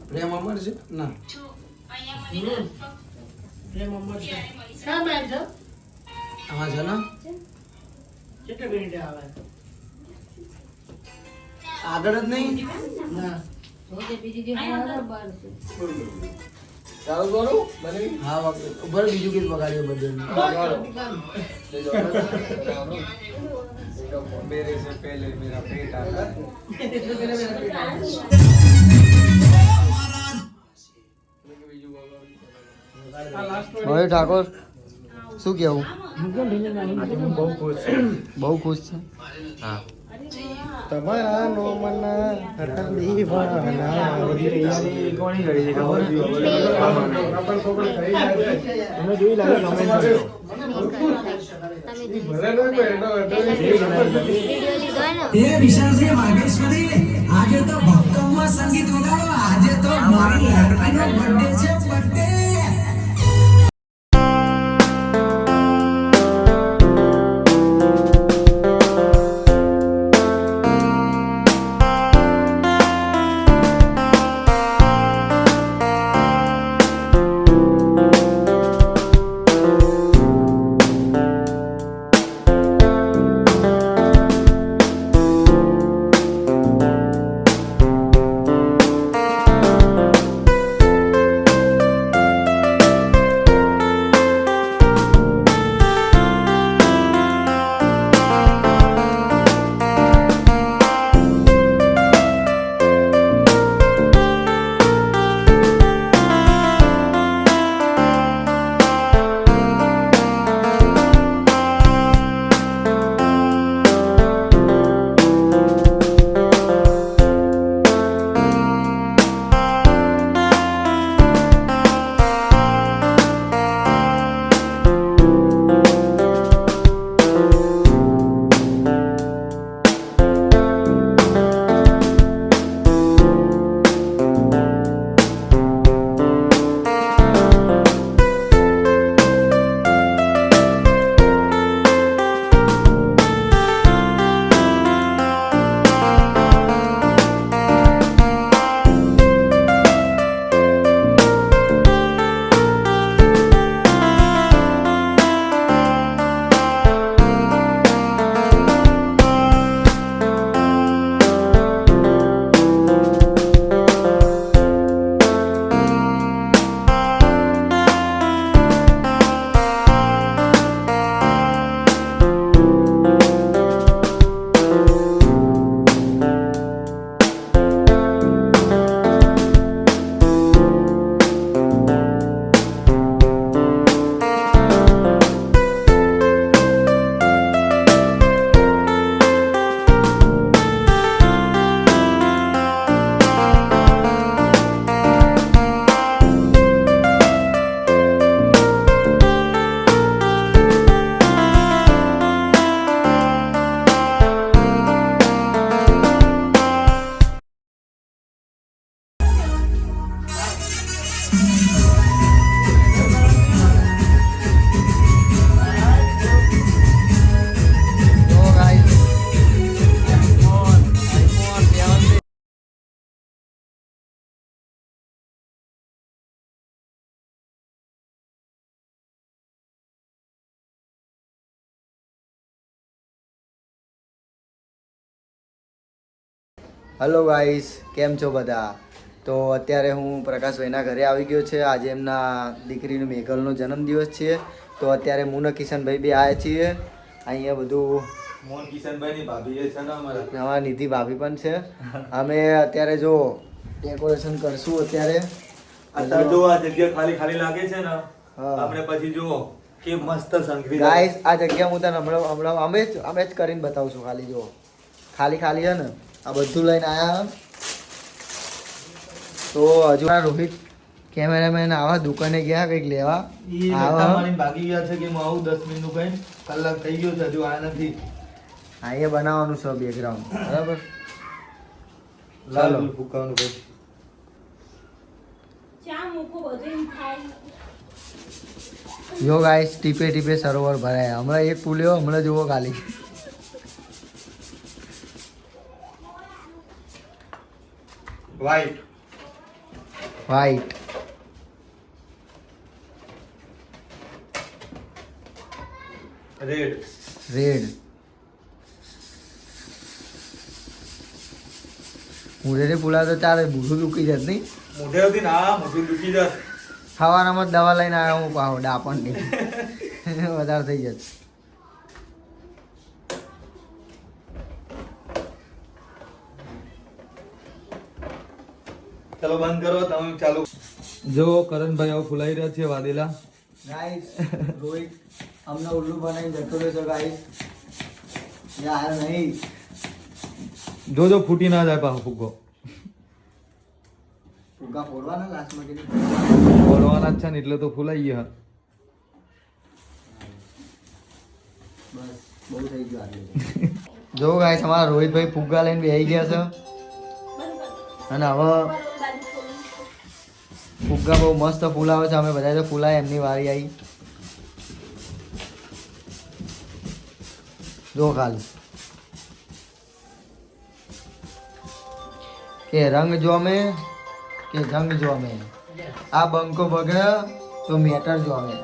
પ્રેમ અમર છે ના પ્રેમ અમર છે શા મેચ છે આમાં છે ને કેટલા મિનિટે આવે આગળ જ નહીં ના ચાલુ કરું મને હા ઉભર બીજું ગીત વગાડ્યું બધું मेरे से पहले मेरा पेट आता હવે ઠાકોર શું કેવું બહુ ખુશ બહુ ખુશ છે હા તમારા નો મના બધી તૈયારી કોની કરી છે ખબર તમે જોઈ લાગે કમેન્ટ કરજો વિશાલ છે વાગેશ્વરી આજે તો ભક્તોમાં સંગીત વગાડો આજે તો મારી લાડવાનો બર્થડે છે બર્થડે હેલો ગાઈસ કેમ છો બધા તો અત્યારે હું પ્રકાશભાઈના ઘરે આવી ગયો છે આજે એમના દીકરીનું મેઘલનો જન્મદિવસ છે તો અત્યારે મુન કિશનભાઈ બી આવ્યા છીએ અહીંયા બધું મોહન કિશનભાઈની ભાભી છે ને અમારા નવા નિધિ ભાભી પણ છે અમે અત્યારે જો ડેકોરેશન કરશું અત્યારે અત્યારે જો આ જગ્યા ખાલી ખાલી લાગે છે ને હા. આપણે પછી જુઓ કે મસ્ત સંગીત ગાઈસ આ જગ્યા હું તને હમણાં અમે જ કરીને બતાવશું ખાલી જો ખાલી ખાલી છે ને આ બધું લઈને આયા તો હજુ આ રોહિત કેમેરામેન આવા દુકાને ગયા કંઈક લેવા આવા ભાગી ગયા છે કે હું આવું 10 મિનિટનું કઈ કલાક થઈ ગયો છે હજુ આ નથી હા એ બનાવવાનું છે બેકગ્રાઉન્ડ બરાબર ચાલો ચાલો. ફૂકવાનું પછી જો ગાઈસ ટીપે ટીપે સરોવર ભરાયા હમણાં એક પુલ્યો હમણાં જુઓ ખાલી વાઈટ વ્હાઈટ, રેડ, રેડ. મુઢેથી ફૂલા તો ચાલે, બુઢું દુખી જત નહીં. મોઢેથી ના મોઢું દુખી જશે. ખાવાનામાં દવા લઈને આવ્યો હું પાહો ડાપણની. વધારે થઈ જત. ચલો બંધ કરો, તમે ચાલુ. જો કરણભાઈ હવે ફૂલાઈ રહ્યા છે વાદેલા. ગાઈસ, રોહિત અમને ઉલ્લુ બનાવીને જતો રહેશો ગાઈસ. યાર નહીં. જો ફૂટી ના જાય પાછો ફુગ્ગો. ફુગ્ગા ફોડવાના લાસ્ટમાં કે બોલવાના જ છે ને એટલે તો ફૂલાઈ ગયા. બસ બહુ થઈ ગયું આટલું. જો ગાઈસ, અમારા રોહિતભાઈ ફુગ્ગા લઈને બેસી ગયા છે અને હવે ફુગ્ગા બહુ મસ્ત ફૂલાવે છે. અમે બધા તો ફૂલાય એમની વારી આવી. જો ખાલી કે રંગ જોમે કે જંગ જોમે, આ બંકો બગડે તો મેટર જોમે.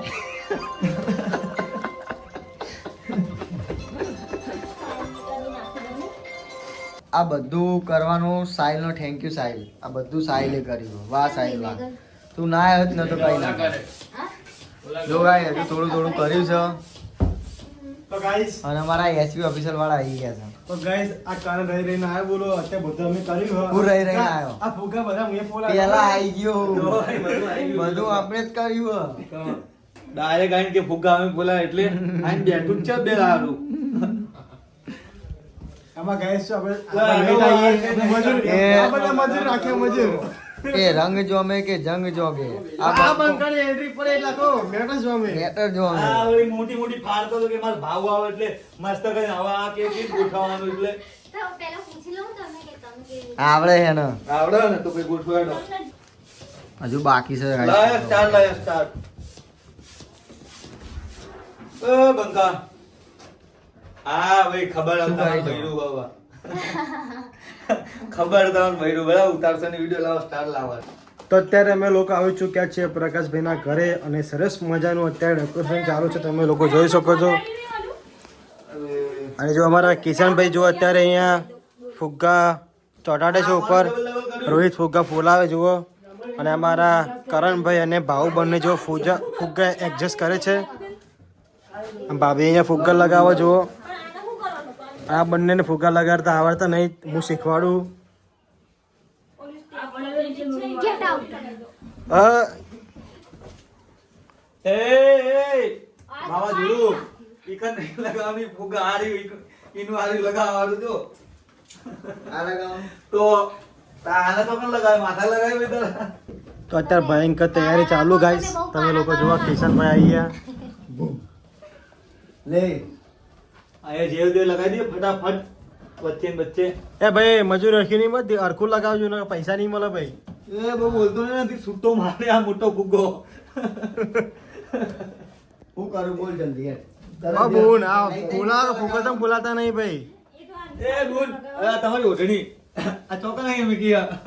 આ બધું કરવાનું સાહિલનો થેન્ક યુ સાહિલ. આ બધું સાહિલે કર્યું. વાહ સાહિલ વાહ. તું ના આવ્યો જ ન તો કઈ ના કરે. જો ગાય હજુ થોડું થોડું કર્યું છે તો ગાઈસ અને અમારા એસપી ઓફિસર વાળા આવી ગયા છે. તો ગાઈસ આ કારણ રહી રહીને આયા બોલો અત્યારે બધું અમે કર્યું હું રહી રહીને આવ્યો. આ ફુગા બધા મુએ ફોલા પેલા આવી ગયો. બધું આવી ગયું. બધું આપણે જ કર્યું. ડાયરેક્ટ આઈને કે ફુગ્ગા અમે બોલા એટલે આઈને બેઠું જ છે બે દારૂ. આમાં ગાઈસ જો આપણે આ લેટ આવીએ મજૂર એ આ બધા મજૂર રાખ્યા મજૂર એ રંગ જોમે કે જંગ જોગે, આ આ બંકાની એન્ટ્રી પડે એટલે તો મેટર જો અમે મેટર જોમે. આ ઓલી મોટી મોટી ફાડતો તો કે મારો ભાવ આવે એટલે મસ્ત કરીને હવે આ કે ગોઠવવાનું એટલે તો પહેલા પૂછી લઉં તમને કે તમે કેવી આવડે છે ને. આવડે ને તો કઈ ગોઠવાડો. હજુ બાકી છે guys. લાય સ્ટાર્ટ. બંકા હા ભાઈ ખબર શું હતા કરી દો? ભૈરું બાબા. ખબર હતા ભૈરું બરાબર ઉતારશે ને વિડિયો લાવો સ્ટાર લાવવા. તો અત્યારે અમે લોકો આવી ચૂક્યા છીએ પ્રકાશભાઈના ઘરે અને સરસ મજાનું અત્યારે ડેકોરેશન ચાલુ છે તમે લોકો જોઈ શકો છો. અને જો અમારા કિશનભાઈ જો અત્યારે અહીંયા ફુગ્ગા ચોટાડે છે ઉપર, રોહિત ફુગ્ગા ફોલાવે જુઓ, અને અમારા કરણભાઈ અને ભાઉ બંને જો ફુગ્ગા એડજસ્ટ કરે છે. ભાભી અહીંયા ફુગ્ગા લગાવો જુઓ. આ બંનેને ફુગ્ગા લગાડતા આવડતા નહીં, હું શીખવાડું. ગેટ આઉટ એ માવા જોડું ઈકન નહીં લગાવવાની ફુગ્ગા હારી ઈનું હારી લગાવવાનું જો આ લગાવો. તો આને તો પણ લગાવે માથા લગાવી બેટા. તો અત્યારે ભયંકર તૈયારી ચાલુ ગાઈસ. તમે લોકો જોવા કિશનભાઈ આવી ગયા. લે આ જેવ દે લગાવી દે ફટાફટ વચ્ચે ને વચ્ચે. એ ભાઈ મજૂર રખી નહીં મત અરખું લગાવજો ને પૈસા નહીં મળે ભાઈ. એ બહુ બોલતો નથી છૂટો મારે આ મોટો ફુગ્ગો. હું કરું બોલ જલ્દી યાર. આ બોન આ બોલા ફોકસ તો બોલાતા નહીં ભાઈ. એ બોલ હવે આ તમારી ઓઢણી આ ચોકા નહીં અમે કીયા.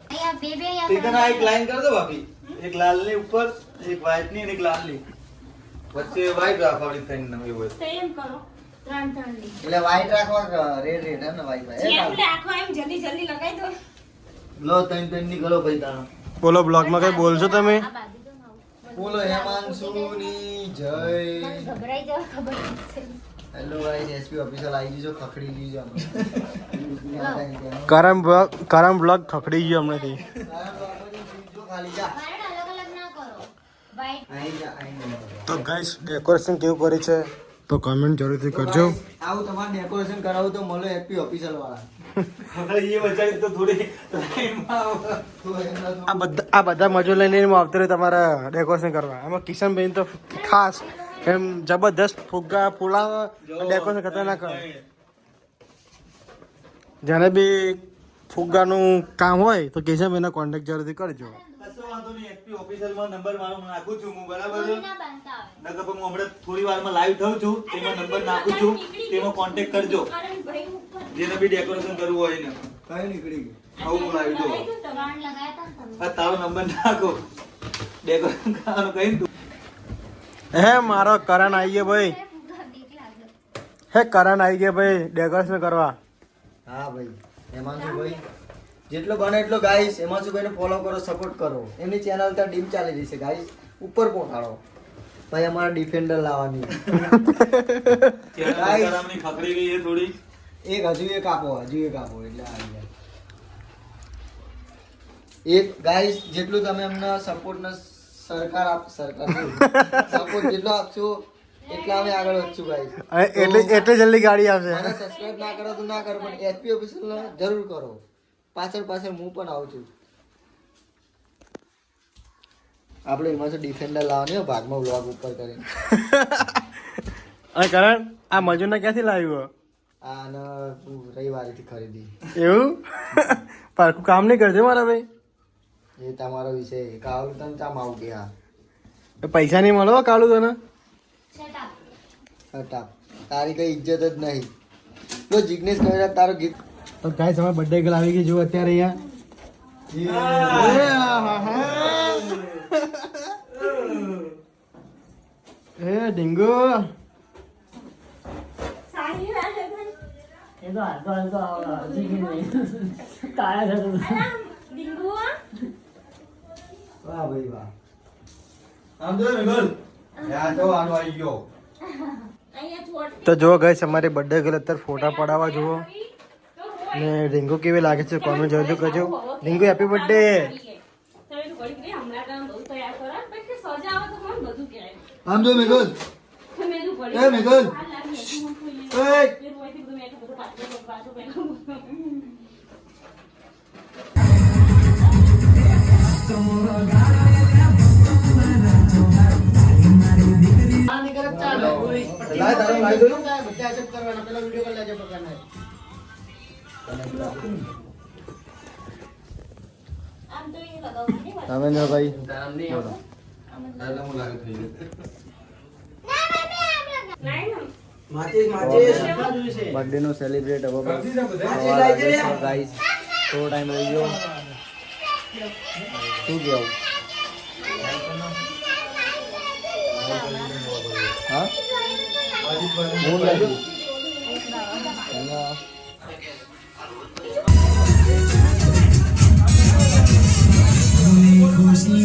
અહીંયા બે બે ટીકન આ એક લાઈન કર દો બાપી. એક લાલ ની ઉપર એક વ્હાઈટ ની અને એક લાલ ની વચ્ચે વ્હાઈટ રાખવાની થઈને નવી હોય. સેમ કરો ત્રણ ત્રણ ની એટલે white રાખવા રેડ રેડ એમ ને white white. જેમ રાખો એમ જલ્દી જલ્દી લગાઈ દો. લો તૈન તૈન ની કરો ભાઈ તાણો. બોલો બ્લોગમાં કઈ બોલશો તમે? આ બાજુ તો ના આવું. બોલો હેમાંશુની જય. મને ગભરાઈ જાવ ખબર છે. હેલો ગાઈસ, એસપી ઓફિસર આવી ગયું છે, ખખડી લીજો અમે. કરમ બ્લોગ ખખડી ગયો હમણાંથી. જો ખાલી જા. કારણ અલગ અલગ ના કરો. વાઈટ આઈ જા આઈ. તો ગાઈસ ડેકોરેશન કેવું કરે છે તો કમેન્ટ જરૂરથી કરજો. આવું તમારે ડેકોરેશન કરાવું તો મળે એસપી ઓફિસર વાળા. હવે એ વચારી તો થોડી લાઈનમાં આવો. તો એમના તો આ બધા મજૂર લઈને હું આવતો રહ્યો તમારા ડેકોરેશન કરવા. આમાં કિશનભાઈ તો ખાસ એમ જબરદસ્ત ફુગ્ગા ફૂલાવા ડેકોરેશન ખતરનાક કરે. જેને બી ફુગ્ગાનું કામ હોય તો કેશવભાઈના કોન્ટેક્ટ જરૂરથી કરજો. કશો વાંધો નહીં. એસપી ઓફિશિયલમાં નંબર મારો નાખું છું હું, બરાબર છે? ના બાંધતા આવે. નકર પણ હું હમણાં થોડી વારમાં લાઈવ થઉં છું, તેમાં નંબર નાખું છું, તેમાં કોન્ટેક્ટ કરજો. કરણભાઈ ઉપર જેને બી ડેકોરેશન કરવું હોય ને. કઈ નીકળી ગયું? આવું હું લાવી દઉં. ત્રણ લગાયા તા ને તમે. આ તારો નંબર નાખો, ડેકોરેશન કરવાનું કહી તું. હે મારો કરણ આવી ગયો ભાઈ. ફુગ્ગા બીક લાગે. હે કરણ આવી ગયો ભાઈ ડેકોરેશન કરવા. હા ભાઈ, હેમાંશુભાઈ જેટલો બને એટલો ગાઈસ હેમાંશુભાઈને ફોલો કરો, સપોર્ટ કરો. એમની ચેનલ ત્યાં ડીમ ચાલી રહી છે ગાઈસ, ઉપર પહોંચાડો. ભાઈ અમારે ડિફેન્ડર લાવવાની. ચેનલ ની ખકડી ગઈ છે થોડી. હજુ એક આપો એટલે આવી જાય. એક ગાઈસ જેટલું તમે એમને સપોર્ટ ને સપોર્ટ જેટલો આપશો એટલા અમે આગળ વધશું ગાઈસ. એટલે જલ્દી ગાડી આવશે. મને સબસ્ક્રાઇબ ના કરો તો ના કરો, પણ એસપી ઓફિશિયલ જરૂર કરો. પાછળ હું પણ આવું છું. આપણે એમાં ડિફેન્ડર લાવવાની હોય ભાગમાં વ્લોગ ઉપર કરીને. અરે કરણ આ મજૂરને ક્યાંથી લાવ્યો? આને હું રવિવારેથી ખરીદી. એવું પારખું કામ નહીં કરજો મારા ભાઈ. એ તમારો વિષય. કાવલું તમે ચામ આવું કે હા પૈસા નહીં મળો કાળું તને. Shut up. હટા, તારી કઈ ઇજ્જત જ નહીં. તો જિગ્નેશ કહે તારો ગીત તો ગાઈસ અમારી બર્થડે ગર્લ આવી ગઈ જો અત્યારે અહીંયા. હે ડીંગુ સારી લાગે છે. એ તો હાલતો જીગી નહીં. કાયા થતું. ડીંગુ વાહ ભાઈ વાહ. આમ જો મેઘલ. આ તો આનો આવી ગયો. અહીંયા છોડ. તો જો ગાઈસ અમારી બર્થડે ગર્લ અત્યારે ફોટા પડાવવા જુઓ ને ડીંગુ કેવી લાગે છે કોમેન્ટ જરૂર કરજો. Dingu happy birthday. આમ જો મેઘલ. એ મેઘલ. એ લાય તારો લાય દો. બધા accept કરવાના. પેલા વિડીયો કોલ લેજો પકડના. આમ તો એ લગાવવું નહીં. રામેન્દ્રભાઈ બર્થડે નો સેલિબ્રેટ હવે ગાઈસ થોડો ટાઈમ રહી ગયો. શું કેવું? હા હું લાગ્યું ખુશી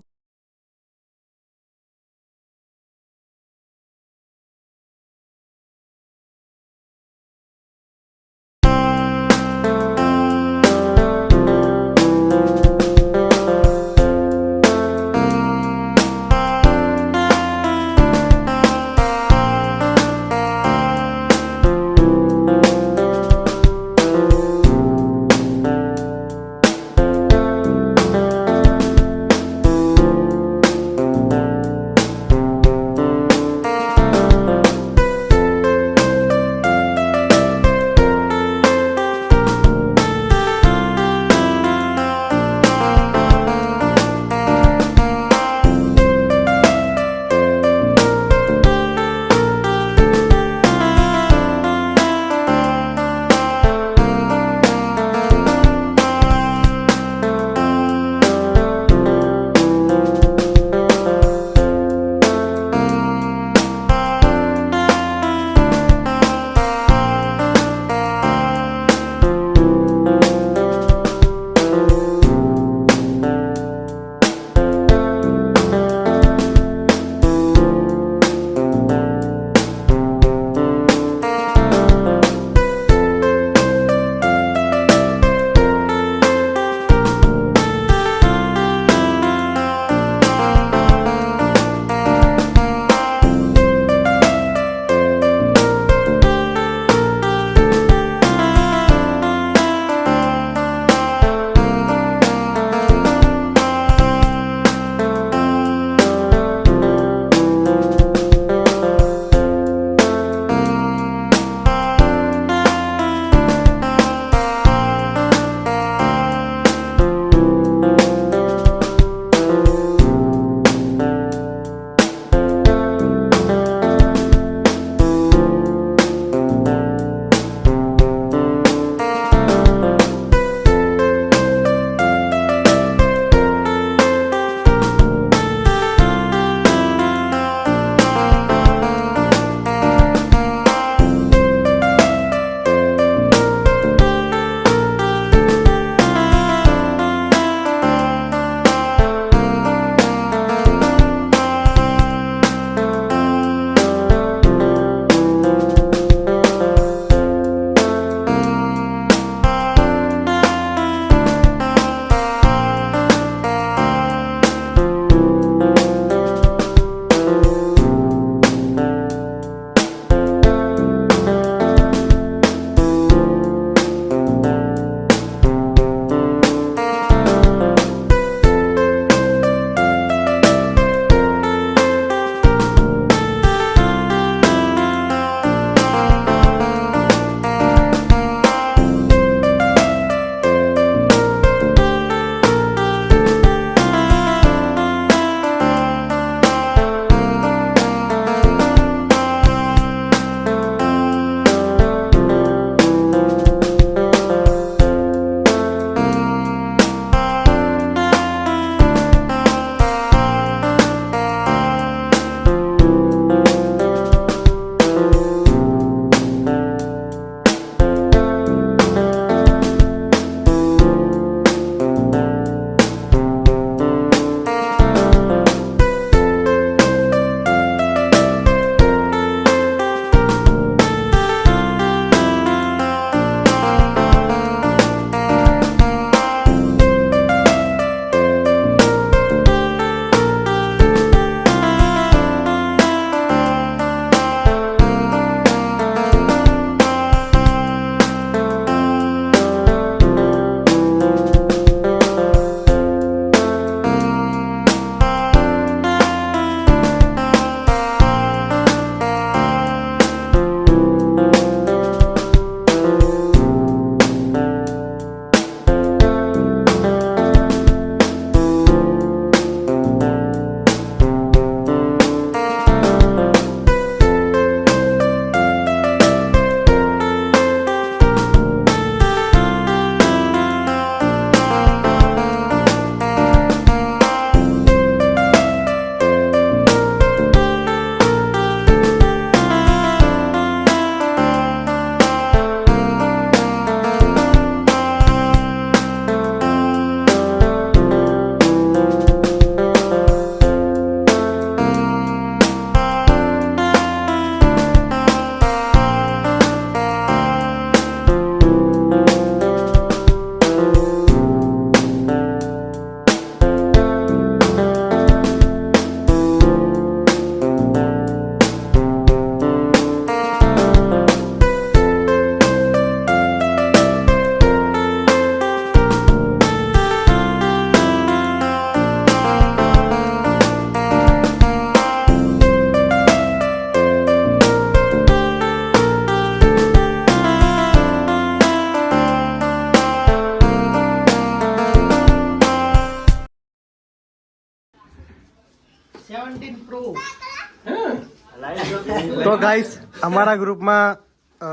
તો ગાઈસ અમારા ગ્રુપમાં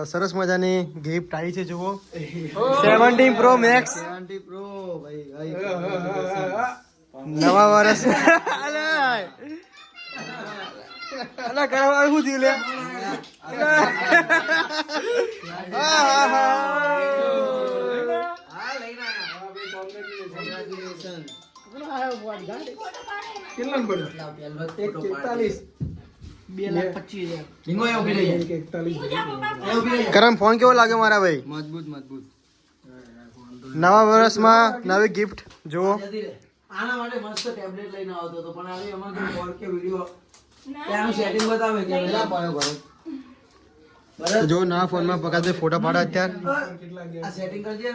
સરસ મજાની ગિફ્ટ આવી છે જુઓ 17 પ્રો મેક્સ 70 પ્રો ભાઈ નવા વર્ષ અલા કરવા શું થયું લે કરમ ફોન કેવો લાગે મારા ભાઈ મજબૂત મજબૂત નવા વર્ષમાં નવી ગિફ્ટ જુઓ આના માટે મસ્ત ટેબ્લેટ લઈને આવતો હતો પણ આવી અમાર જો કોલ કે વિડિયો ત્યાંનું સેટિંગ બતાવે કે કેટલા પાયો ભાઈ જો નવા ફોનમાં પકડે ફોટા પાડે અત્યારે આ સેટિંગ કરજે